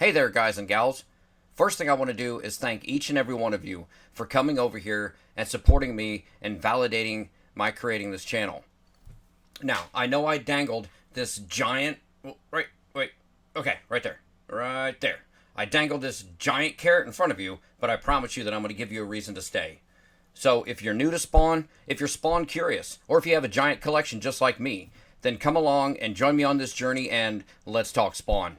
Hey there, guys and gals. First thing I want to do is thank each and every one of you for coming over here and supporting me and validating my creating this channel. Now, I know I dangled this giant... Right there. Right there. I dangled this giant carrot in front of you, but I promise you that I'm going to give you a reason to stay. So if you're new to Spawn, if you're Spawn curious, or if you have a giant collection just like me, then come along and join me on this journey and let's talk Spawn.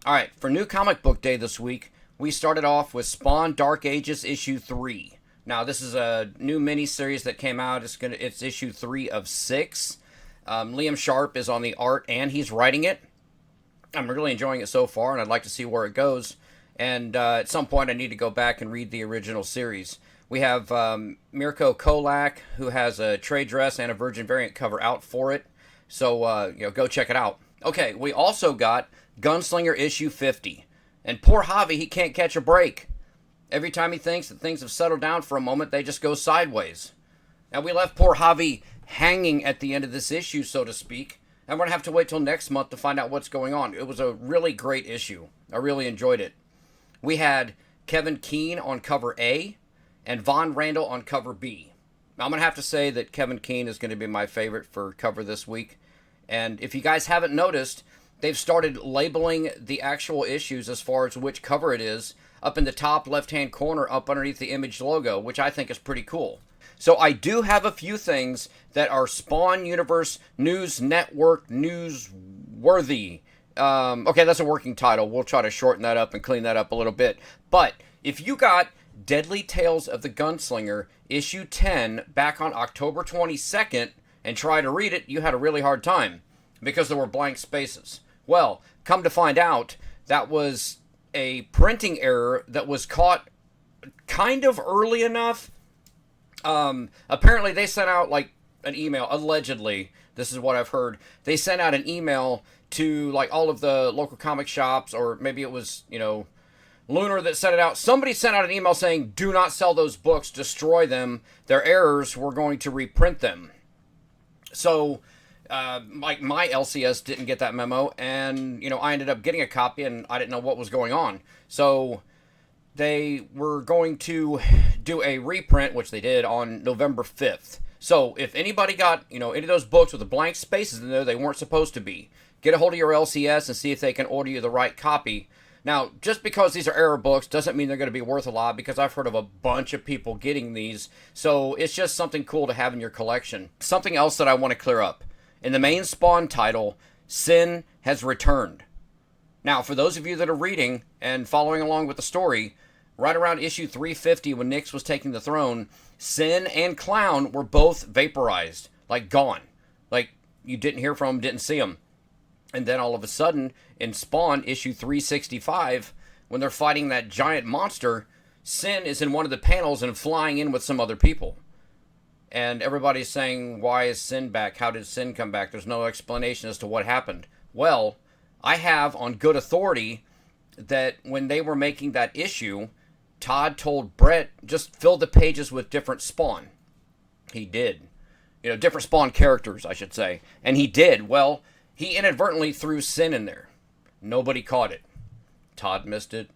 Alright, for New Comic Book Day this week, we started off with Spawn Dark Ages issue 3. Now, this is a new mini-series that came out. It's issue 3 of 6. Liam Sharp is on the art, and he's writing it. I'm really enjoying it so far, and I'd like to see where it goes. And at some point, I need to go back and read the original series. We have Mirko Kolak, who has a trade dress and a Virgin variant cover out for it. So, go check it out. Okay, we also got Gunslinger issue 50. And poor Javi, he can't catch a break. Every time he thinks that things have settled down for a moment, they just go sideways. Now, we left poor Javi hanging at the end of this issue, so to speak. And we're going to have to wait till next month to find out what's going on. It was a really great issue. I really enjoyed it. We had Kevin Keane on cover A and Von Randall on cover B. Now, I'm going to have to say that Kevin Keane is going to be my favorite for cover this week. And if you guys haven't noticed, they've started labeling the actual issues as far as which cover it is up in the top left-hand corner up underneath the Image logo, which I think is pretty cool. So I do have a few things that are Spawn Universe News Network newsworthy. Okay, that's a working title. We'll try to shorten that up and clean that up a little bit. But if you got Deadly Tales of the Gunslinger issue 10 back on October 22nd and tried to read it, you had a really hard time because there were blank spaces. Well, come to find out, that was a printing error that was caught kind of early enough. Apparently they sent out like an email, allegedly, this is what I've heard, they sent out an email to like all of the local comic shops, or maybe it was, Lunar that sent it out. Somebody sent out an email saying, do not sell those books, destroy them, they're errors, we're going to reprint them. So, like my LCS didn't get that memo, and, I ended up getting a copy, and I didn't know what was going on. So, they were going to do a reprint, which they did, on November 5th. So, if anybody got, any of those books with the blank spaces in there they weren't supposed to be, get a hold of your LCS and see if they can order you the right copy. Now, just because these are error books doesn't mean they're going to be worth a lot, because I've heard of a bunch of people getting these. So, it's just something cool to have in your collection. Something else that I want to clear up. In the main Spawn title, Sinn has returned. Now, for those of you that are reading and following along with the story, right around issue 350 when Nyx was taking the throne, Sinn and Clown were both vaporized, like gone. Like, you didn't hear from them, didn't see them. And then all of a sudden, in Spawn issue 365, when they're fighting that giant monster, Sinn is in one of the panels and flying in with some other people. And everybody's saying, why is Sinn back? How did Sinn come back? There's no explanation as to what happened. Well, I have on good authority that when they were making that issue, Todd told Brett, just fill the pages with different Spawn. He did. Different Spawn characters, I should say. And he did. Well, he inadvertently threw Sinn in there. Nobody caught it. Todd missed it.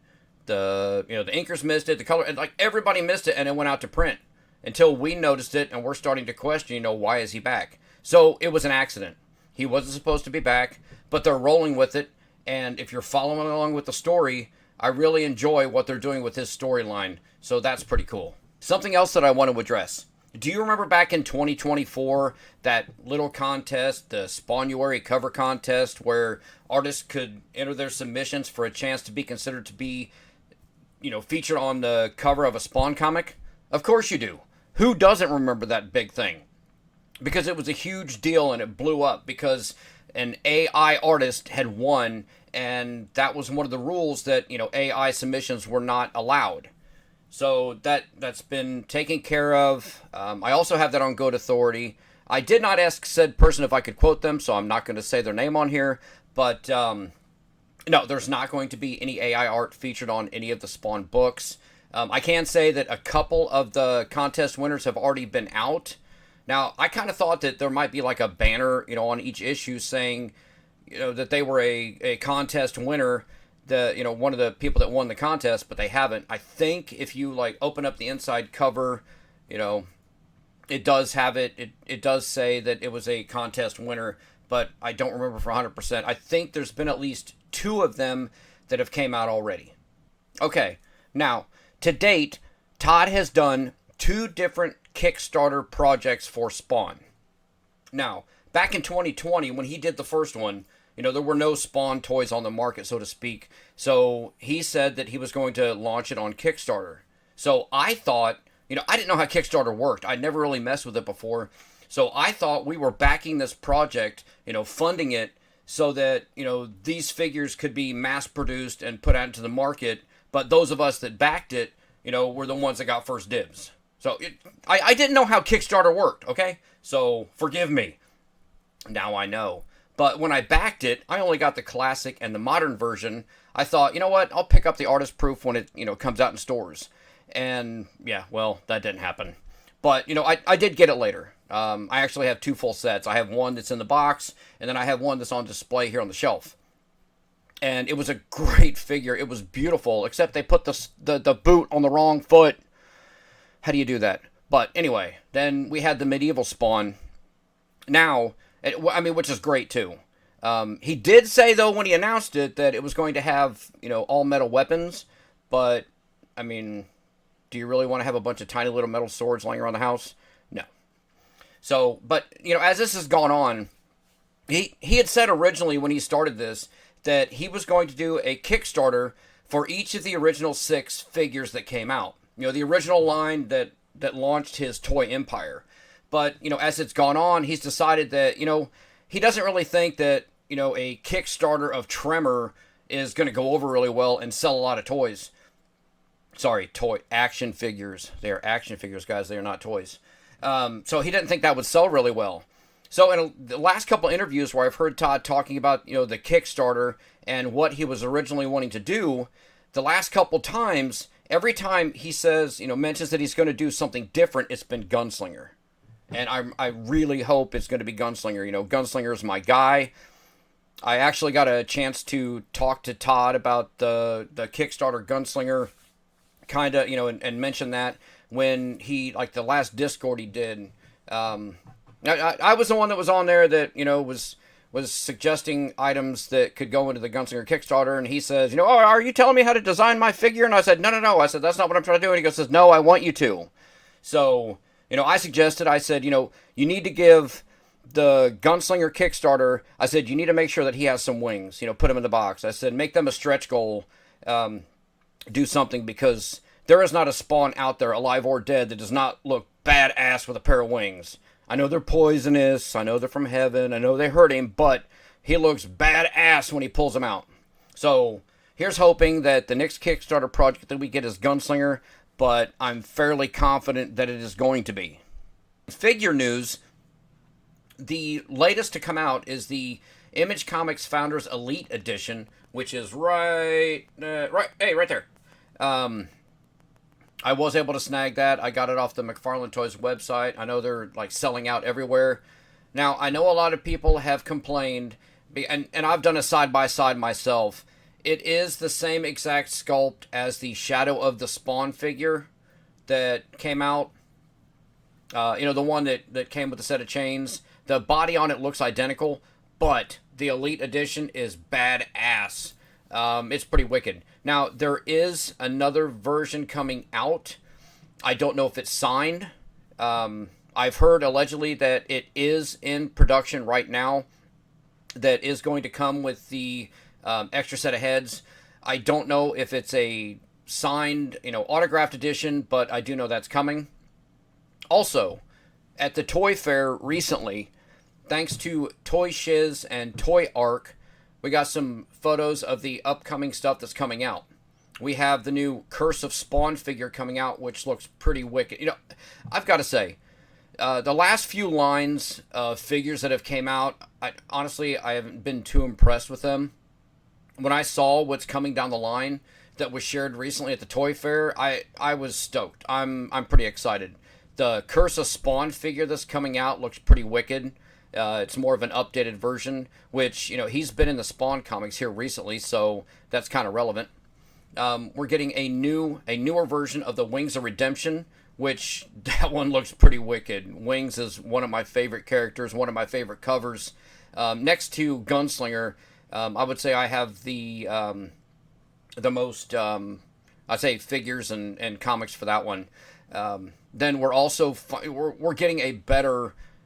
The inkers missed it. The color, like everybody missed it, and it went out to print. Until we noticed it, and we're starting to question, why is he back? So, it was an accident. He wasn't supposed to be back, but they're rolling with it, and if you're following along with the story, I really enjoy what they're doing with his storyline, so that's pretty cool. Something else that I want to address. Do you remember back in 2024, that little contest, the Spawnuary cover contest, where artists could enter their submissions for a chance to be considered to be, featured on the cover of a Spawn comic? Of course you do. Who doesn't remember that big thing? Because it was a huge deal and it blew up because an AI artist had won, and that was one of the rules that, AI submissions were not allowed. So that's been taken care of. I also have that on good authority. I did not ask said person if I could quote them, so I'm not going to say their name on here. But no, there's not going to be any AI art featured on any of the Spawn books. I can say that a couple of the contest winners have already been out. Now, I kind of thought that there might be like a banner, on each issue saying, that they were a contest winner, one of the people that won the contest, but they haven't. I think if you like open up the inside cover, you know, it does have it does say that it was a contest winner, but I don't remember for 100%. I think there's been at least 2 of them that have came out already. Okay, now, to date, Todd has done 2 different Kickstarter projects for Spawn. Now, back in 2020, when he did the first one, there were no Spawn toys on the market, so to speak. So he said that he was going to launch it on Kickstarter. So I thought, I didn't know how Kickstarter worked. I'd never really messed with it before. So I thought we were backing this project, funding it so that, these figures could be mass produced and put out into the market. But those of us that backed it, were the ones that got first dibs. So I didn't know how Kickstarter worked, okay? So forgive me. Now I know. But when I backed it, I only got the classic and the modern version. I thought, you know what? I'll pick up the artist proof when it, comes out in stores. And yeah, well, that didn't happen. But, I did get it later. I actually have 2 full sets. I have one that's in the box, and then I have one that's on display here on the shelf. And it was a great figure. It was beautiful, except they put the boot on the wrong foot. How do you do that? But anyway, then we had the medieval Spawn. Now, which is great too. He did say, though, when he announced it, that it was going to have, all metal weapons. But, do you really want to have a bunch of tiny little metal swords laying around the house? No. So, but, as this has gone on, he had said originally when he started this that he was going to do a Kickstarter for each of the original 6 figures that came out. The original line that launched his toy empire. But, as it's gone on, he's decided that, he doesn't really think that, a Kickstarter of Tremor is going to go over really well and sell a lot of toys. Sorry, action figures. They are action figures, guys. They are not toys. So he didn't think that would sell really well. So in the last couple interviews where I've heard Todd talking about, the Kickstarter and what he was originally wanting to do, the last couple times, every time he says, mentions that he's going to do something different, it's been Gunslinger. And I really hope it's going to be Gunslinger. Gunslinger is my guy. I actually got a chance to talk to Todd about the Kickstarter Gunslinger, kind of, and mention that when he, like the last Discord he did. I was the one that was on there that, was suggesting items that could go into the Gunslinger Kickstarter, and he says, oh, are you telling me how to design my figure? And I said, no. I said, that's not what I'm trying to do. And he goes, no, I want you to. So, I suggested, I said, you need to give the Gunslinger Kickstarter, I said, you need to make sure that he has some wings, put him in the box. I said, make them a stretch goal, do something, because there is not a Spawn out there, alive or dead, that does not look badass with a pair of wings. I know they're poisonous, I know they're from heaven, I know they hurt him, but he looks badass when he pulls them out. So, here's hoping that the next Kickstarter project that we get is Gunslinger, but I'm fairly confident that it is going to be. Figure news, the latest to come out is the Image Comics Founders Elite Edition, which is right there. I was able to snag that. I got it off the McFarlane Toys website. I know they're like selling out everywhere. Now, I know a lot of people have complained, and I've done a side-by-side myself. It is the same exact sculpt as the Shadow of the Spawn figure that came out. The one that came with the set of chains. The body on it looks identical, but the Elite Edition is badass. It's pretty wicked. Now, there is another version coming out. I don't know if it's signed. I've heard allegedly that it is in production right now. That is going to come with the extra set of heads. I don't know if it's a signed, autographed edition, but I do know that's coming. Also, at the Toy Fair recently, thanks to Toy Shiz and Toy Arc, we got some photos of the upcoming stuff that's coming out. We have the new Curse of Spawn figure coming out, which looks pretty wicked. I've got to say, the last few lines of figures that have came out, honestly, I haven't been too impressed with them. When I saw what's coming down the line that was shared recently at the Toy Fair, I was stoked. I'm pretty excited. The Curse of Spawn figure that's coming out looks pretty wicked. It's more of an updated version, which, he's been in the Spawn comics here recently, so that's kind of relevant. We're getting a newer version of the Wings of Redemption, which that one looks pretty wicked. Wings is one of my favorite characters, one of my favorite covers. Next to Gunslinger, I would say I have the most, I'd say, figures and comics for that one. Then we're also we're getting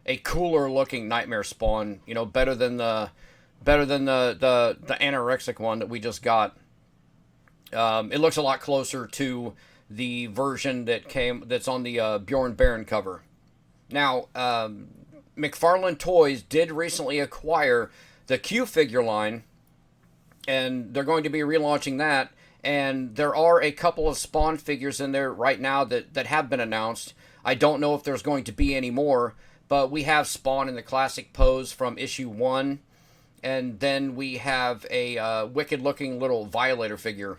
a cooler looking Nightmare Spawn. Better than the anorexic one that we just got. It looks a lot closer to the version that's on the Bjorn Baron cover. Now, McFarlane Toys did recently acquire the Q figure line, and they're going to be relaunching that. And there are a couple of Spawn figures in there right now that have been announced. I don't know if there's going to be any more, but we have Spawn in the classic pose from issue 1. And then we have a wicked-looking little Violator figure.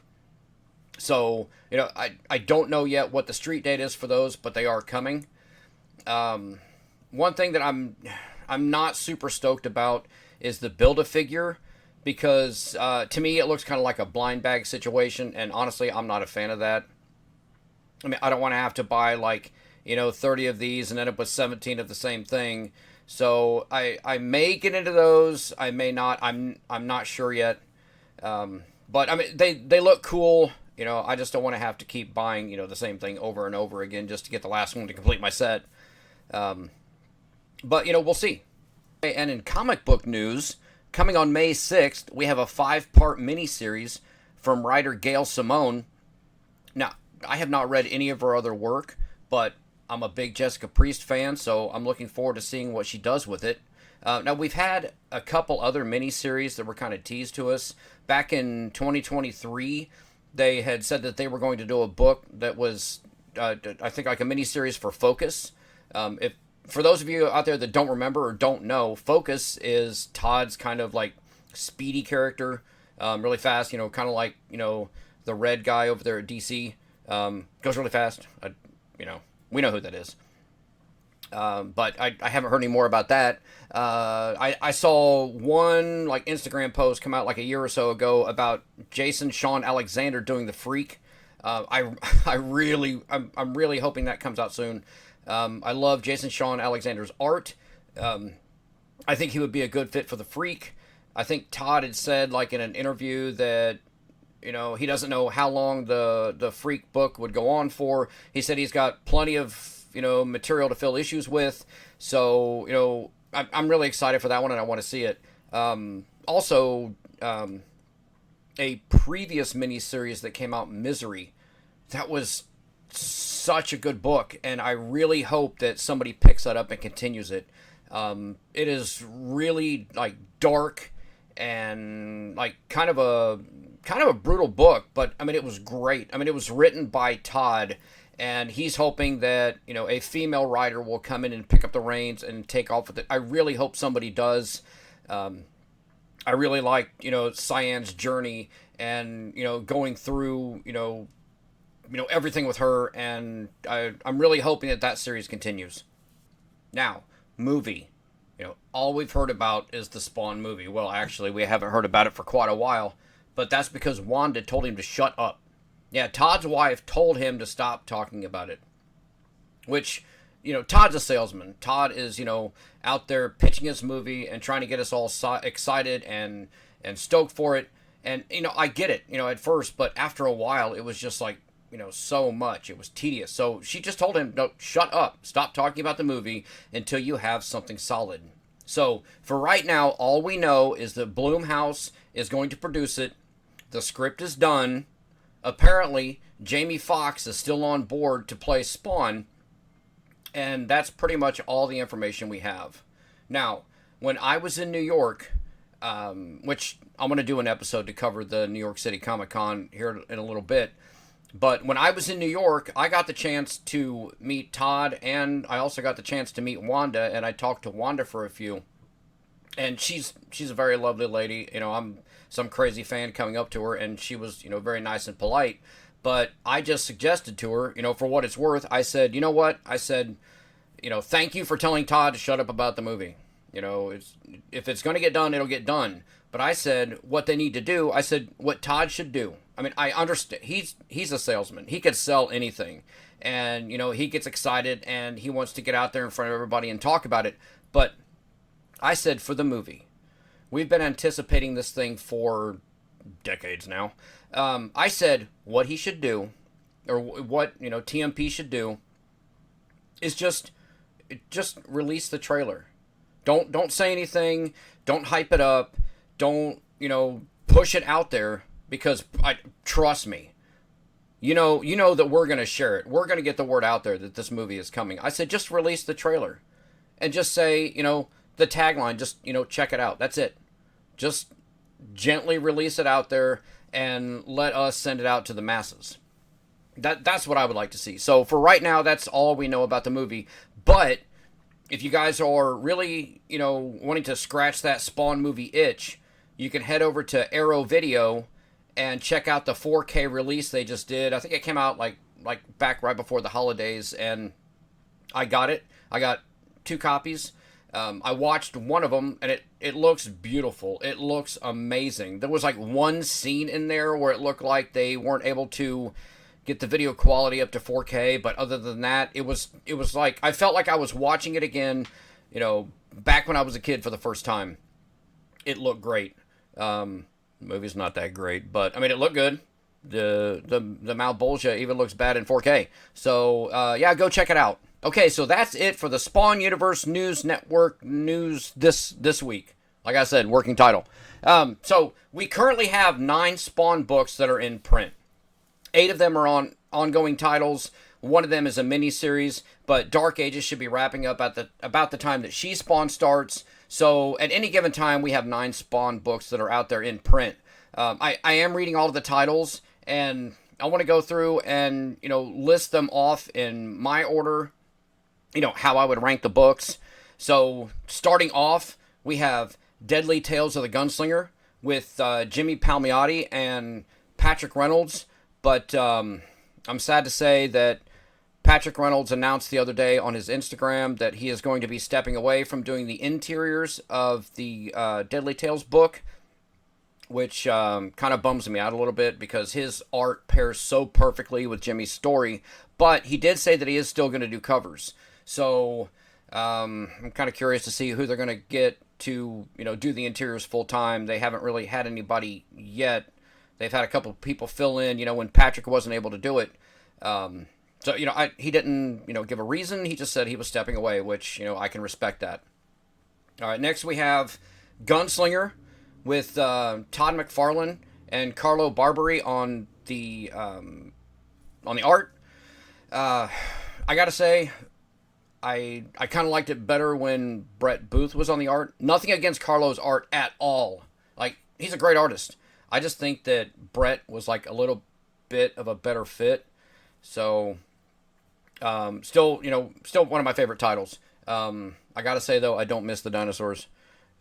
So, I don't know yet what the street date is for those, but they are coming. One thing that I'm not super stoked about is the Build-A-Figure, because to me it looks kind of like a blind bag situation, and honestly I'm not a fan of that. I mean, I don't want to have to buy 30 of these and end up with 17 of the same thing. So I may get into those, I may not. I'm not sure yet. But I mean, they look cool. I just don't want to have to keep buying the same thing over and over again just to get the last one to complete my set. But we'll see. And in comic book news, coming on May 6th, we have a 5-part miniseries from writer Gail Simone. Now, I have not read any of her other work, but I'm a big Jessica Priest fan, so I'm looking forward to seeing what she does with it. Now, we've had a couple other miniseries that were kind of teased to us. Back in 2023, they had said that they were going to do a book that was, I think, like a miniseries for Focus. For those of you out there that don't remember or don't know, Focus is Todd's kind of like speedy character, really fast, kind of like, the red guy over there at DC, goes really fast. We know who that is. But I haven't heard any more about that. I saw one Instagram post come out a year or so ago about Jason Sean Alexander doing the Freak. I'm really hoping that comes out soon. I love Jason Sean Alexander's art. I think he would be a good fit for the Freak. I think Todd had said in an interview that he doesn't know how long the Freak book would go on for. He said he's got plenty of material to fill issues with. So I'm really excited for that one, and I want to see it. Also, a previous miniseries that came out, Misery, that was such a good book, and I really hope that somebody picks that up and continues it. It is really dark and kind of a brutal book, but I mean it was great. I mean it was written by Todd, and he's hoping that a female writer will come in and pick up the reins and take off with it. I really hope somebody does. I really like Cyan's journey and going through everything with her, and I'm really hoping that series continues. Now, movie. All we've heard about is the Spawn movie. Well, actually, we haven't heard about it for quite a while, but that's because Wanda told him to shut up. Yeah, Todd's wife told him to stop talking about it. Which, Todd's a salesman. Todd is, out there pitching his movie and trying to get us all excited and stoked for it. And, I get it, at first, but after a while, it was just so much. It was tedious. So she just told him, no, shut up. Stop talking about the movie until you have something solid. So for right now, all we know is that Blumhouse is going to produce it. The script is done. Apparently, Jamie Foxx is still on board to play Spawn. And that's pretty much all the information we have. Now, when I was in New York, which I'm going to do an episode to cover the New York City Comic Con here in a little bit. But when I was in New York, I got the chance to meet Todd, and I also got the chance to meet Wanda, and I talked to Wanda for a few. And she's a very lovely lady. I'm some crazy fan coming up to her, and she was, very nice and polite. But I just suggested to her, for what it's worth, I said, you know what? I said, thank you for telling Todd to shut up about the movie. If it's going to get done, it'll get done. But I said what they need to do. I said what Todd should do. I mean, I understand. He's a salesman. He could sell anything, and he gets excited and he wants to get out there in front of everybody and talk about it. But I said for the movie, we've been anticipating this thing for decades now. I said what he should do, or what TMP should do, is just release the trailer. Don't say anything. Don't hype it up. Don't push it out there, because trust me, you know that we're gonna share it. We're gonna get the word out there that this movie is coming. I said just release the trailer, and just say the tagline. Just check it out. That's it. Just gently release it out there and let us send it out to the masses. That's what I would like to see. So for right now, that's all we know about the movie. But if you guys are really, wanting to scratch that Spawn movie itch, you can head over to Arrow Video and check out the 4K release they just did. I think it came out like back right before the holidays, and I got it. I got 2 copies. I watched one of them, and it looks beautiful. It looks amazing. There was like one scene in there where it looked like they weren't able to get the video quality up to 4K, but other than that, it was like I felt like I was watching it again, back when I was a kid for the first time. It looked great. The movie's not that great, but I mean, it looked good. The Malbolgia even looks bad in 4K. So yeah, go check it out. Okay, so that's it for the Spawn Universe News Network news this week. Like I said, working title. So we currently have 9 Spawn books that are in print. 8 of them are on ongoing titles. One of them is a mini-series, but Dark Ages should be wrapping up at about the time that She Spawn starts. So at any given time, we have 9 Spawn books that are out there in print. I am reading all of the titles, and I want to go through and list them off in my order, how I would rank the books. So starting off, we have Deadly Tales of the Gunslinger with Jimmy Palmiotti and Patrick Reynolds. But I'm sad to say that Patrick Reynolds announced the other day on his Instagram that he is going to be stepping away from doing the interiors of the Deadly Tales book, which kind of bums me out a little bit because his art pairs so perfectly with Jimmy's story. But he did say that he is still going to do covers. So I'm kind of curious to see who they're going to get to do the interiors full time. They haven't really had anybody yet. They've had a couple people fill in, when Patrick wasn't able to do it. So, he didn't, give a reason. He just said he was stepping away, which, I can respect that. All right, next we have Gunslinger with Todd McFarlane and Carlo Barberi on the art. I got to say, I kind of liked it better when Brett Booth was on the art. Nothing against Carlo's art at all. Like, he's a great artist. I just think that Brett was like a little bit of a better fit. So, still one of my favorite titles. I gotta say though, I don't miss the dinosaurs.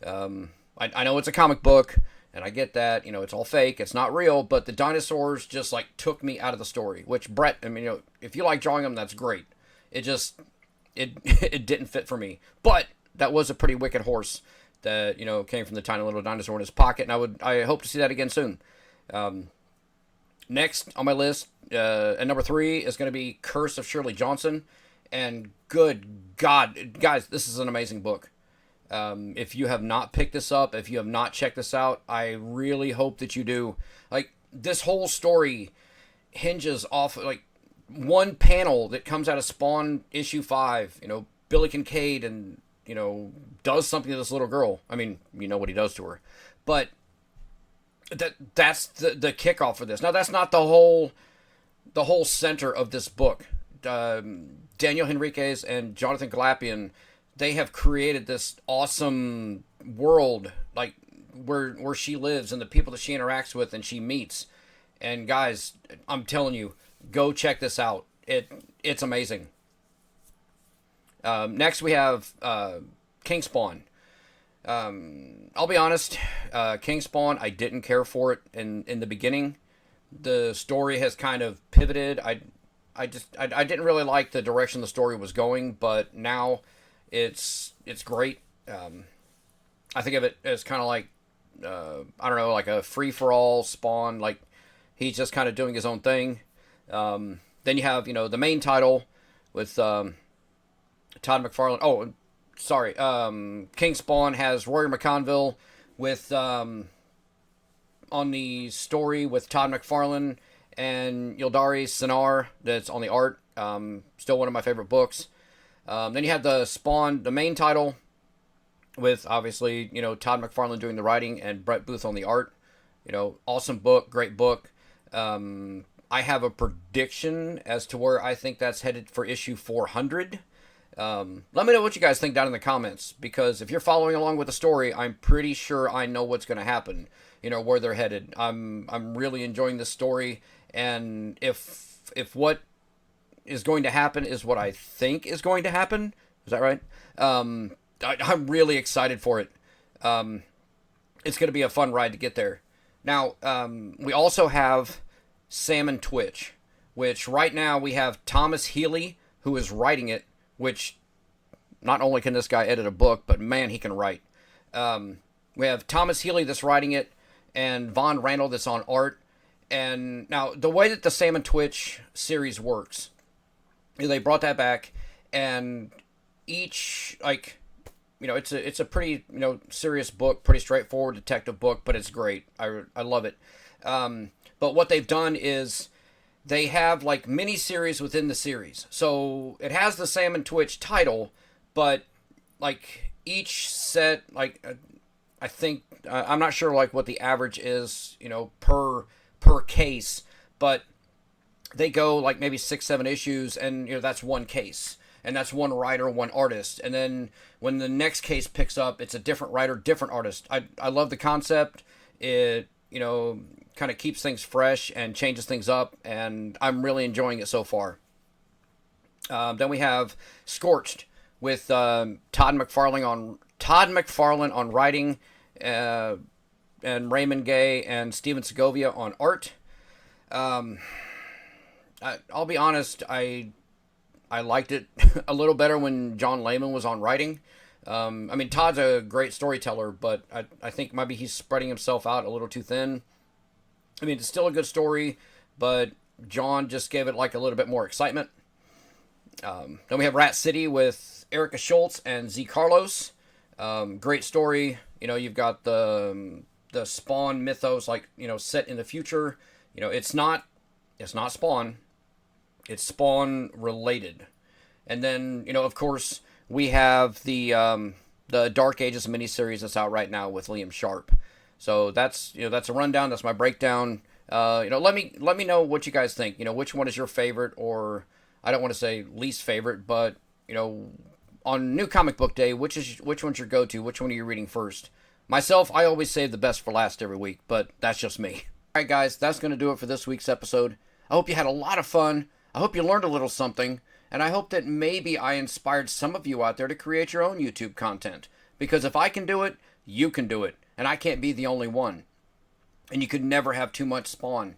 I know it's a comic book, and I get that. It's all fake. It's not real. But the dinosaurs just like took me out of the story. Which Brett, if you like drawing them, that's great. It just it didn't fit for me. But that was a pretty wicked horse that came from the tiny little dinosaur in his pocket, and I hope to see that again soon. Next on my list, at number 3 is going to be Curse of Shirley Johnson, and good God, guys, this is an amazing book. If you have not picked this up, if you have not checked this out, I really hope that you do. Like, this whole story hinges off like one panel that comes out of Spawn issue 5. Billy Kincaid and does something to this little girl. I mean, what he does to her. But that's the kickoff for this. Now, that's not the whole center of this book. Daniel Henriquez and Jonathan Glapian, they have created this awesome world, like where she lives and the people that she interacts with and she meets. And guys, I'm telling you, go check this out. It's amazing. Next we have King Spawn. I'll be honest, King Spawn, I didn't care for it in the beginning, the story has kind of pivoted. I didn't really like the direction the story was going, but now it's great. I think of it as kind of like I don't know, like a free for all Spawn. Like he's just kind of doing his own thing. Then you have the main title with Todd McFarlane. Oh, sorry. King Spawn has Rory McConville with on the story with Todd McFarlane and Yildari Sinar that's on the art. Still one of my favorite books. Then you have the Spawn, the main title with obviously Todd McFarlane doing the writing and Brett Booth on the art. Awesome book, great book. I have a prediction as to where I think that's headed for issue 400. Let me know what you guys think down in the comments, because if you're following along with the story, I'm pretty sure I know what's going to happen, where they're headed. I'm really enjoying this story, and if what is going to happen is what I think is going to happen, is that right? I'm really excited for it. It's going to be a fun ride to get there. Now, we also have Salmon Twitch, which right now we have Thomas Healy, who is writing it, which not only can this guy edit a book, but man, he can write. We have Thomas Healy that's writing it, and Von Randall that's on art. And now, the way that the Salmon Twitch series works, they brought that back, and each, it's a pretty, serious book, pretty straightforward detective book, but it's great. I love it. But what they've done is they have mini series within the series. So it has the Salmon Twitch title, but each set, I think I'm not sure what the average is, per case, but they go maybe 6-7 issues, and that's one case, and that's one writer, one artist, and then when the next case picks up, it's a different writer, different artist. I love the concept. It kind of keeps things fresh and changes things up, and I'm really enjoying it so far. Then we have Scorched with Todd McFarlane on writing, and Raymond Gay and Steven Segovia on art. I'll be honest, I liked it a little better when John Layman was on writing. Todd's a great storyteller, but I think maybe he's spreading himself out a little too thin. It's still a good story, but John just gave it a little bit more excitement. Then we have Rat City with Erica Schultz and Z Carlos. Great story. You've got the Spawn mythos, set in the future. It's not Spawn. It's Spawn related. And then, of course, we have the Dark Ages miniseries that's out right now with Liam Sharp. So that's a rundown. That's my breakdown. Let me know what you guys think. Which one is your favorite, or I don't want to say least favorite, but on New Comic Book Day, which one's your go-to? Which one are you reading first? Myself, I always save the best for last every week, but that's just me. All right, guys, that's going to do it for this week's episode. I hope you had a lot of fun. I hope you learned a little something, and I hope that maybe I inspired some of you out there to create your own YouTube content. Because if I can do it, you can do it. And I can't be the only one. And you could never have too much Spawn.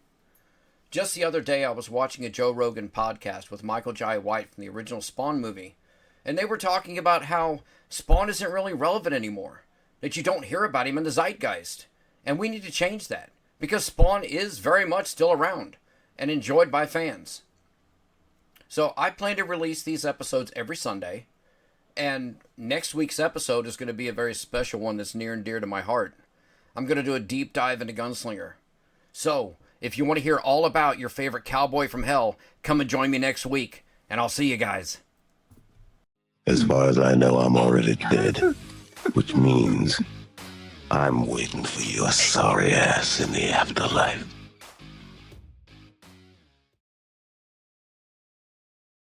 Just the other day, I was watching a Joe Rogan podcast with Michael Jai White from the original Spawn movie. And they were talking about how Spawn isn't really relevant anymore. That you don't hear about him in the zeitgeist. And we need to change that. Because Spawn is very much still around. And enjoyed by fans. So I plan to release these episodes every Sunday. And next week's episode is going to be a very special one that's near and dear to my heart. I'm going to do a deep dive into Gunslinger. So, if you want to hear all about your favorite cowboy from hell, come and join me next week, and I'll see you guys. As far as I know, I'm already dead, which means I'm waiting for your sorry ass in the afterlife.